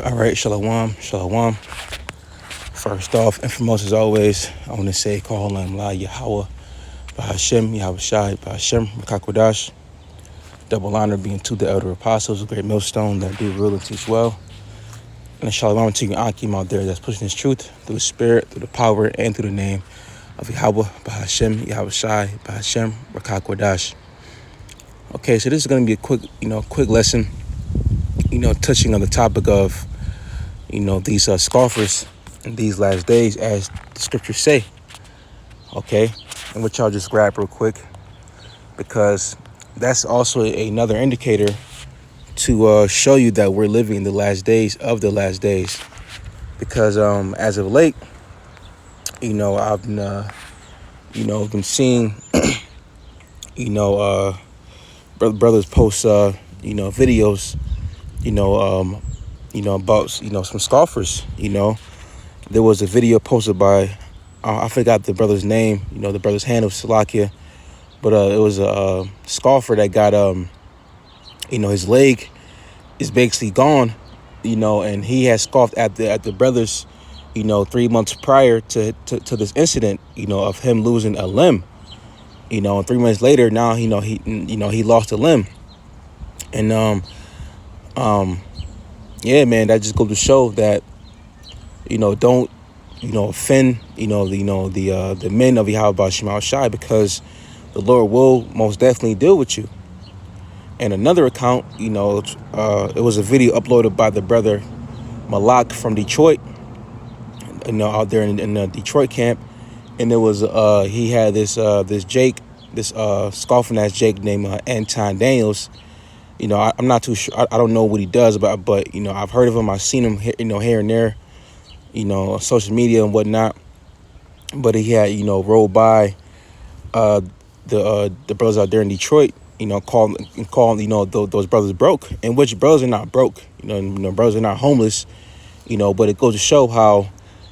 All right, shalom, shalom. First off, and foremost as always, I want to say, call on La Yahweh, Bahashem, Yahweh Shai, Bahashem, Makakwadash. Double honor being to the elder apostles, a great millstone that do rule and teach well. And shalom to you, Akim out there that's pushing this truth through the spirit, through the power, and through the name of Yahweh, Bahashem, Yahweh Shai, Bahashem, Makakwadash. Okay, so this is going to be a quick lesson, touching on the topic of, these scoffers in these last days, as the scriptures say. Okay, and which I'll just grab real quick, because that's also another indicator to show you that we're living in the last days of the last days. Because as of late, I've been seeing, brothers post, videos, about, some scoffers. There was a video posted by, I forgot the brother's name, the brother's hand of Salakia, but it was a scoffer that got, his leg is basically gone, and he had scoffed at the brothers, 3 months prior to this incident, of him losing a limb, and 3 months later, now, he lost a limb. And, yeah, man, that just goes to show that, don't, offend, the men of Yahweh Shema Shai, because the Lord will most definitely deal with you. And another account, it was a video uploaded by the brother Malak from Detroit, out there in the Detroit camp. And it was, he had this Jake, this scoffing ass Jake named Anton Daniels. I'm not too sure. I don't know what he does, but I've heard of him. I've seen him, here and there, on social media and whatnot. But he had, rolled by the brothers out there in Detroit, calling, those brothers broke, and which brothers are not broke, brothers are not homeless, but it goes to show how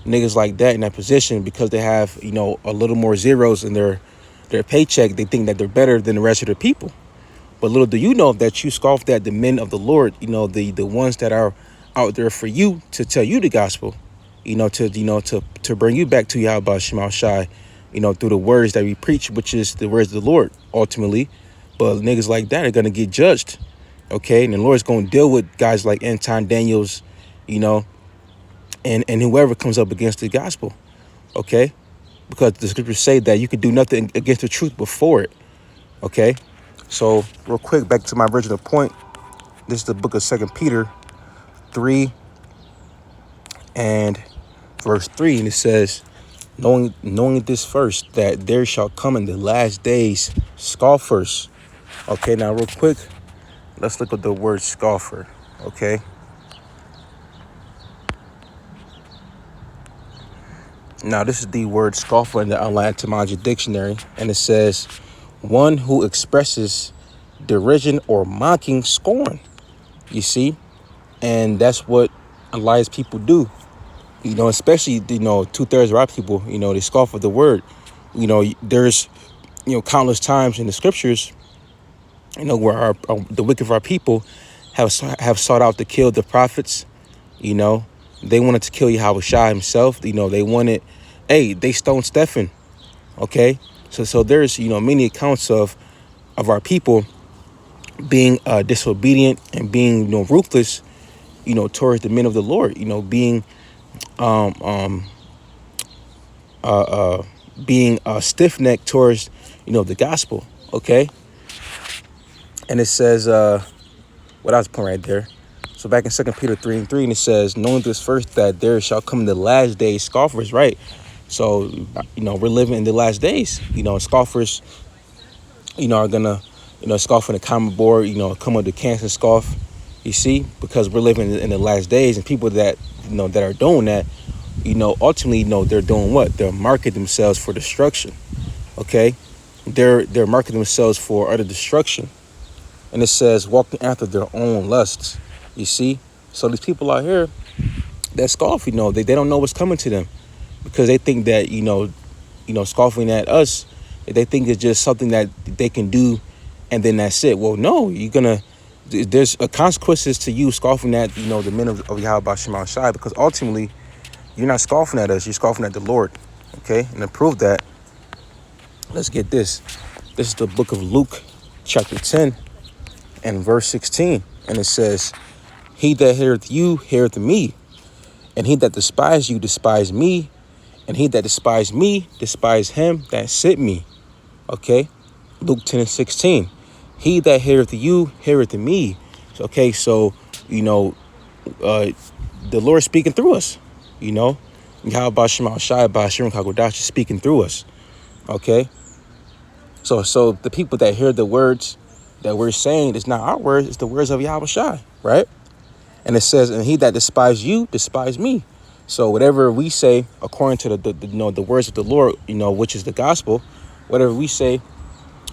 niggas like that in that position, because they have, a little more zeros in their paycheck, they think that they're better than the rest of the people. But little do you know that you scoffed at the men of the Lord, the ones that are out there for you, to tell you the gospel, to bring you back to Yahweh Shema Shai, through the words that we preach, which is the words of the Lord, ultimately. But niggas like that are going to get judged, okay? And the Lord's going to deal with guys like Anton Daniels, and whoever comes up against the gospel, okay? Because the scriptures say that you could do nothing against the truth before it, okay? So, real quick, back to my original point. This is the book of 2 Peter 3 and verse 3, and it says, knowing this first, that there shall come in the last days scoffers. Okay, now real quick, let's look at the word scoffer, okay? Now, this is the word scoffer in the online etymology dictionary, and it says, one who expresses derision or mocking scorn, you see? And that's what a lot of people do, especially, 2/3 of our people, they scoff at the word. There's, countless times in the scriptures, where the wicked of our people have sought out to kill the prophets. They wanted to kill Yahweh Shai himself. They wanted, they stoned Stephen. Okay. So there's, many accounts of our people being disobedient and being, ruthless, towards the men of the Lord, being being stiff-necked towards, the gospel. Okay. And it says, what I was putting right there. So back in 2 Peter 3 and 3, and it says, knowing this first, that there shall come in the last days scoffers, right? So, we're living in the last days, scoffers, are gonna, scoff on the comment board, come with the cancer scoff, you see, because we're living in the last days, and people that, that are doing that, ultimately, they're doing what? They're marketing themselves for destruction, okay? They're marketing themselves for utter destruction. And it says, walking after their own lusts, you see? So these people out here that scoff, they don't know what's coming to them, because they think that, scoffing at us, they think it's just something that they can do, and then that's it. Well, no, you're gonna there's consequences to you scoffing at, the men of Yahweh Shema Shai, because ultimately you're not scoffing at us, you're scoffing at the Lord. Okay, and to prove that, let's get this. This is the book of Luke, chapter 10 and verse 16. And it says, he that heareth you heareth me, and he that despise you despise me, and he that despise me despise him that sent me. Okay, Luke 10 and 16. He that heareth you heareth me. Okay, so the Lord speaking through us. How about Shema Shai by Shirin Kagodash speaking through us. Okay, so the people that hear the words that we're saying, is not our words, it's the words of Yahweh Shai, right? And it says, and he that despise you despise me. So whatever we say according to the words of the Lord, which is the gospel, whatever we say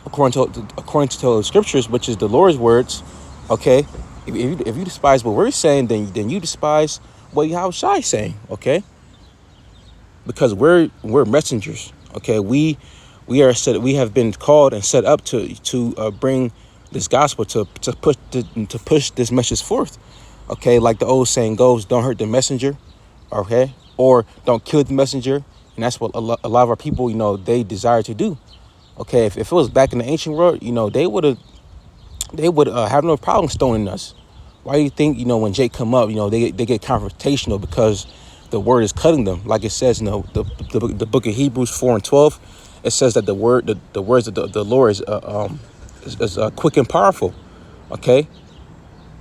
according to the scriptures, which is the Lord's words, okay. If you despise what we're saying, then you despise what Yahweh Shai is saying, okay? Because we're messengers, okay. We have been called and set up to bring this gospel, to push this message forth, okay. Like the old saying goes, don't hurt the messenger, okay, or don't kill the messenger. And that's what a lot of our people, they desire to do. Okay, if it was back in the ancient world, they would have no problem stoning us. Why do you think, when Jake come up, they get confrontational, because the word is cutting them. Like it says, the book of Hebrews 4 and 12, it says that the words of the Lord is quick and powerful. Okay,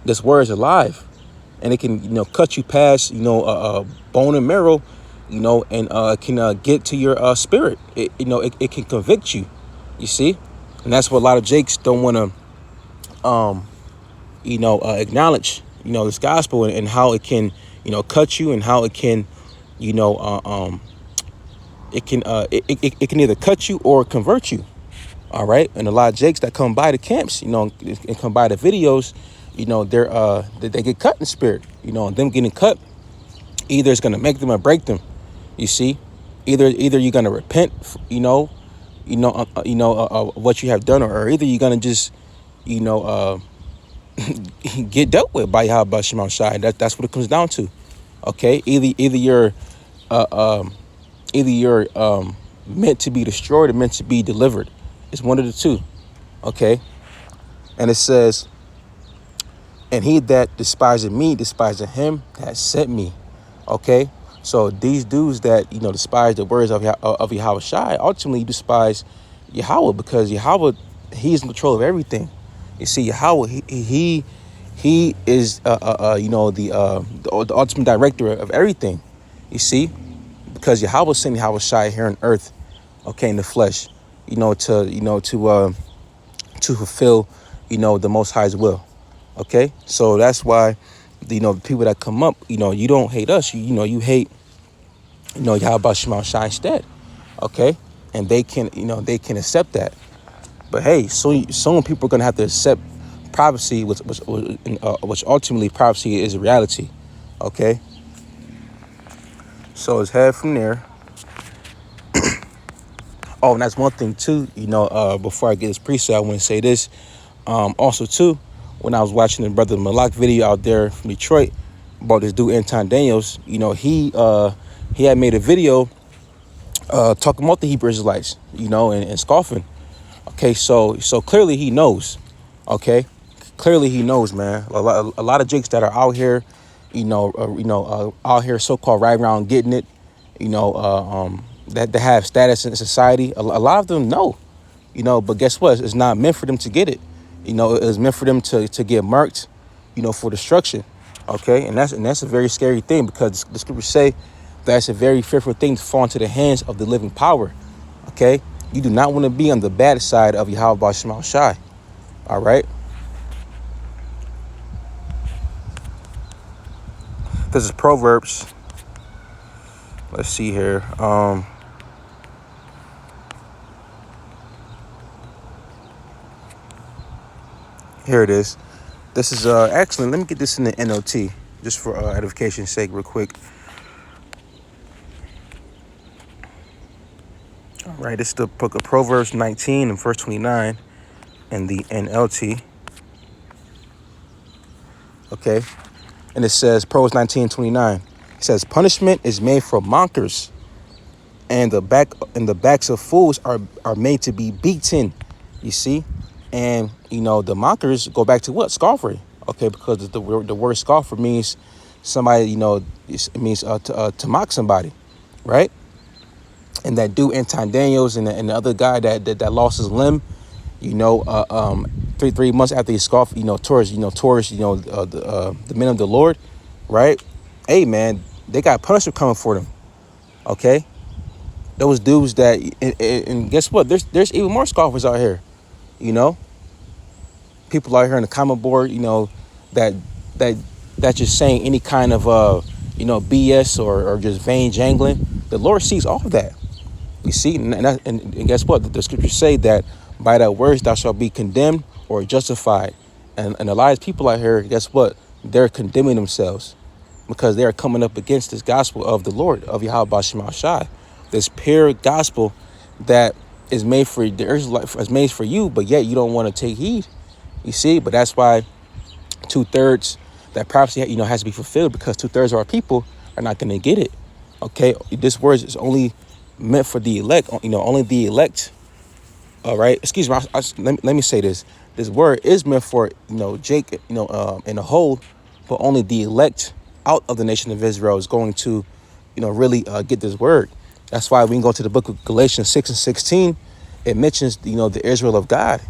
this word is alive, and it can cut you past bone and marrow, and it can get to your spirit. It can convict you. You see, and that's what a lot of Jakes don't want to acknowledge, this gospel, and how it can, cut you, and how it can, it can either cut you or convert you. All right. And a lot of Jakes that come by the camps, and come by the videos, they get cut in spirit, and them getting cut, either it's going to make them or break them. You see, either you're going to repent, what you have done, or either you're going to just, get dealt with by Yahweh Shema Shai. That's what it comes down to. Okay, either you're meant to be destroyed or meant to be delivered. It's one of the two. Okay, and it says, and he that despiseth me despiseth him that sent me. Okay, so these dudes that despise the words of Yahweh Shai ultimately despise Yahweh, because Yahweh, he's in control of everything. You see, Yahweh, he is the ultimate director of everything. You see, because Yahweh sent Yahweh Shai here on earth, okay, in the flesh, to fulfill the Most High's will. Okay, so that's why the people that come up, you don't hate us, you hate Yahweh Shema Shai instead. Okay, and they can accept that. But hey, soon people are gonna have to accept prophecy, which ultimately prophecy is a reality. Okay, so let's head from there. Oh, and that's one thing too. Before I get this preset, I want to say this. Also too, when I was watching the brother Malak video out there from Detroit about this dude Anton Daniels, he had made a video talking about the Hebrew Israelites, and scoffing. Okay, so clearly he knows. Okay, clearly he knows, man. A lot of jakes that are out here, out here so-called right around getting it, that have status in society. A lot of them know, but guess what? It's not meant for them to get it. It's meant for them to get marked, for destruction. Okay, and that's a very scary thing, because the scriptures say that's a very fearful thing to fall into the hands of the living power. Okay, you do not want to be on the bad side of Yahweh Shema Shai. All right. This is Proverbs. Let's see here. Here it is. This is actually, let me get this in the NLT just for edification's sake real quick. All right, this is the book of Proverbs 19 and verse 29 in the NLT. Okay. And it says, Proverbs 19:29. It says, punishment is made for mockers, and the backs of fools are made to be beaten. You see? And the mockers go back to what? Scoffer. Okay, because the word scoffer means somebody, it means to mock somebody, right? And that dude Anton Daniels and the other guy that lost his limb, 3 months after he scoffed, towards the men of the Lord, right? Hey man, they got punishment coming for them. Okay, those dudes that and guess what? There's even more scoffers out here. You know, people out here in the comment board, that that that's just saying any kind of BS or just vain jangling. The Lord sees all of that. You see, and guess what? The scriptures say that by thy words thou shalt be condemned or justified. And a lot of people out here, guess what? They're condemning themselves because they are coming up against this gospel of the Lord, of Yahweh Shema Shai. This pure gospel that is made for the Israelites, is made for you, but yet you don't want to take heed. You see, but that's why 2/3 that prophecy, has to be fulfilled, because 2/3 of our people are not going to get it. Okay, this word is only meant for the elect. Only the elect. All right. Excuse me. Let me say this. This word is meant for Jake. In a whole, but only the elect out of the nation of Israel is going to, really get this word. That's why we can go to the book of Galatians 6:16. It mentions the Israel of God.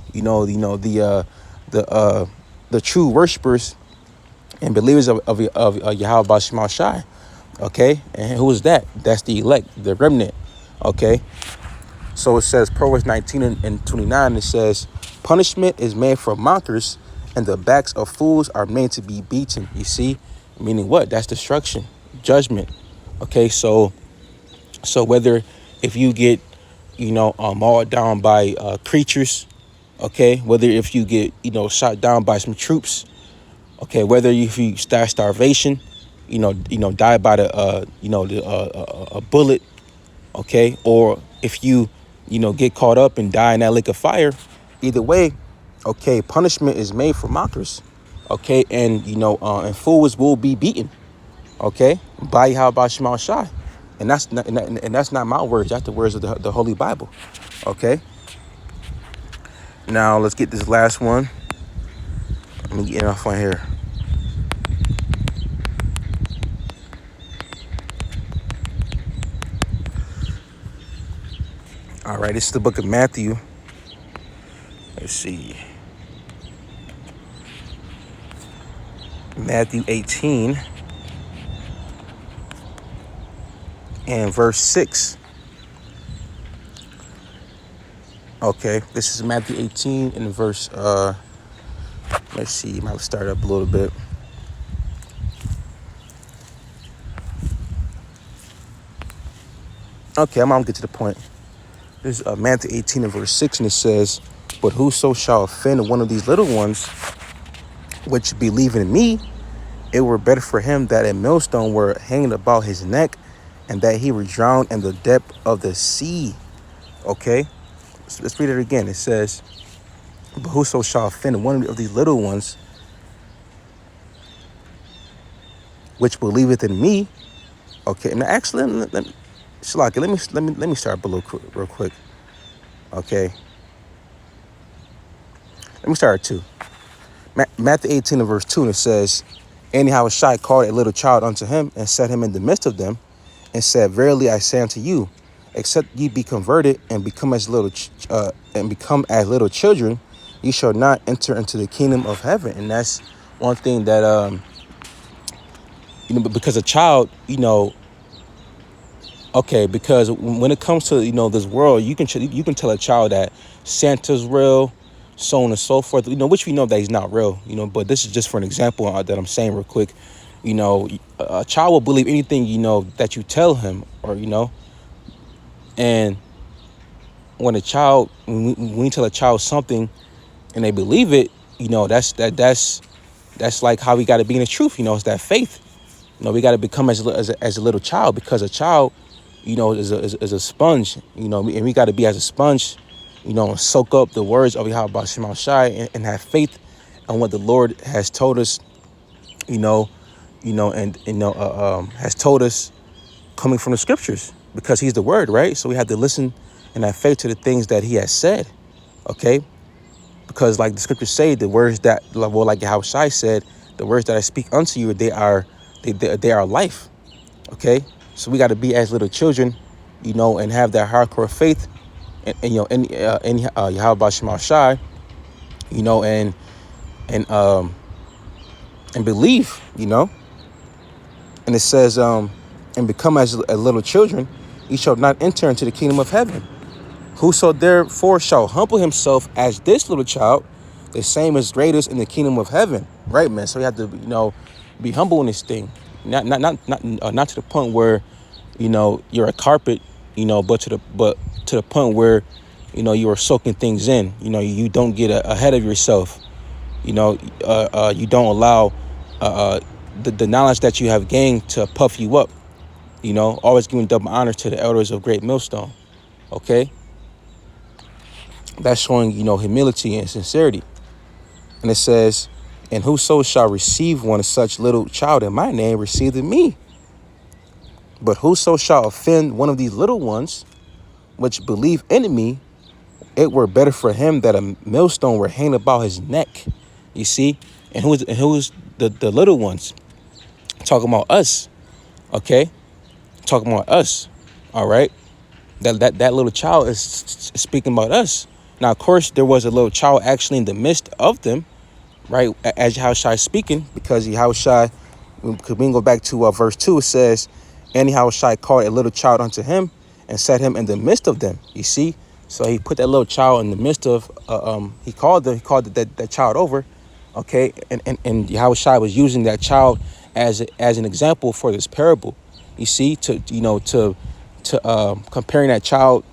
The true worshipers and believers of Yahweh Shema Shai. Okay, and who is that? That's the elect, the remnant. Okay, so it says Proverbs 19:29. It says, punishment is made for mockers, and the backs of fools are made to be beaten. You see, meaning what? That's destruction, judgment. Okay, so whether if you get mauled down by creatures, okay, whether if you get shot down by some troops, okay, whether if you start starvation, die by a bullet, okay, or if you get caught up and die in that lake of fire, either way, okay, punishment is made for mockers, okay, and and fools will be beaten, okay, by Yahweh Shema Shai. And that's not my words. That's the words of the Holy Bible. Okay. Now let's get this last one. Let me get off on here. All right, this is the book of Matthew. Let's see. Matthew 18 and verse 6. Okay, this is Matthew 18 and verse, let's see, might start up a little bit. Okay, I'm gonna get to the point. This is Matthew 18 and verse 6, and it says, but whoso shall offend one of these little ones, which believe in me, it were better for him that a millstone were hanged about his neck, and that he were drowned in the depth of the sea. Okay, so let's read it again. It says, but whoso shall offend one of these little ones, which believeth in me. Okay, and actually, let me start below real quick. Okay, let me start at 2. Matthew 18 and verse 2, and it says, and Yahushua called a little child unto him, and set him in the midst of them, and said, verily I say unto you, except ye be converted and become as little children, ye shall not enter into the kingdom of heaven. And that's one thing that because a child, okay, because when it comes to this world, you can tell a child that Santa's real, so on and so forth, which we know that he's not real, but this is just for an example that I'm saying real quick. A child will believe anything that you tell him, or and when we tell a child something and they believe it, that's like how we got to be in the truth. It's that faith. We got to become as a little child, because a child is a sponge, and we got to be as a sponge, and soak up the words of Yahweh Shema Shai, and have faith on what the Lord has told us, you know, and has told us coming from the scriptures, because he's the word, right? So we have to listen and have faith to the things that he has said, okay? Because like the scriptures say, the words that, well, like how Shai said, the words that I speak unto you, they are life, okay? So we got to be as little children, and have that hardcore faith, and Yahweh Shema Shai, and believe, And it says, and become as little children, ye shall not enter into the kingdom of heaven. Whoso therefore shall humble himself as this little child, the same is greatest in the kingdom of heaven. Right, man? So you have to, be humble in this thing. Not to the point where, you're a carpet, but to the point where, you are soaking things in. You don't get ahead of yourself. You don't allow the knowledge that you have gained to puff you up. Always giving double honor to the elders of Great Millstone. Okay? That's showing, humility and sincerity. And it says, and whoso shall receive one such little child in my name receiveth me. But whoso shall offend one of these little ones, which believe in me, it were better for him that a millstone were hanged about his neck. You see? And who's the little ones? Talking about us. Okay? Talking about us. All right? That little child is speaking about us. Now, of course, there was a little child actually in the midst of them, right? As Yahushua is speaking, because Yahushua, we can go back to verse 2, it says, and Yahushua called a little child unto him and set him in the midst of them. You see? So he put that little child in the midst of, he called that child over, okay? And Yahushua was using that child as an example for this parable. You see, to comparing that child,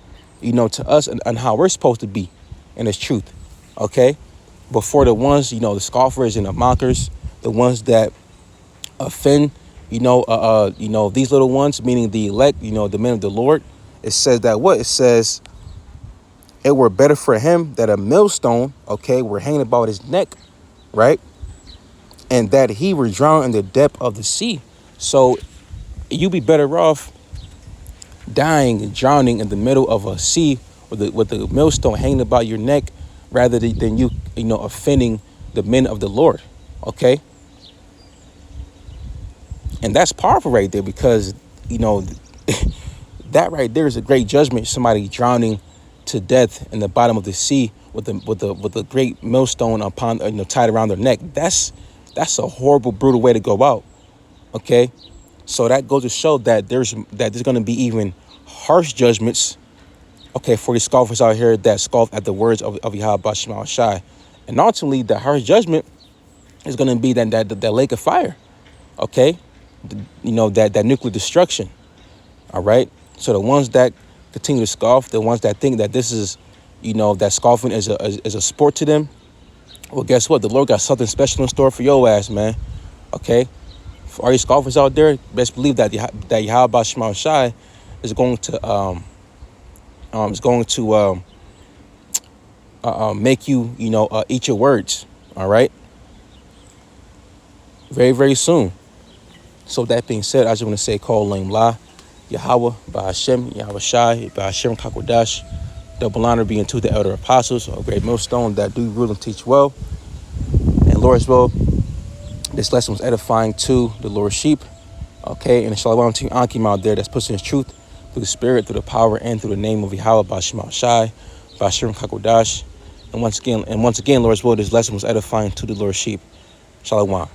to us and how we're supposed to be in its truth, okay? Before the ones, the scoffers and the mockers, the ones that offend, these little ones, meaning the elect, the men of the Lord. It says that what? It says, it were better for him that a millstone, okay, were hanging about his neck, right? And that he were drowned in the depth of the sea. So you'd be better off dying and drowning in the middle of a sea with the millstone hanging about your neck, rather than you offending the men of the Lord. Okay. And that's powerful right there, because that right there is a great judgment. Somebody drowning to death in the bottom of the sea with a great millstone upon tied around their neck. That's a horrible, brutal way to go out. Okay. So that goes to show that there's going to be even harsh judgments, okay, for these scoffers out here that scoff at the words of Yahweh Shema Shai. And ultimately, the harsh judgment is going to be that lake of fire, okay? That nuclear destruction, all right? So the ones that continue to scoff, the ones that think that this is, that scoffing is a sport to them, well, guess what? The Lord got something special in store for your ass, man, okay? For all you scoffers out there, best believe that Yahweh Shema Shai is going to make you eat your words, all right, very, very soon. So that being said, I just want to say, call Lame La, Yahweh, Ba'ashem, Yahweh Shai, Ba'ashem Kakodash, double honor being to the elder apostles of Great Millstone that do rule and teach well. And Lord's will, this lesson was edifying to the Lord's sheep, okay, and shalom to Ankim out there that's pushing his truth through the spirit, through the power, and through the name of Yahweh Ba'ashem Shai, Ba'ashem Kakodash. And once again, Lord's will, this lesson was edifying to the Lord's sheep. Shalom.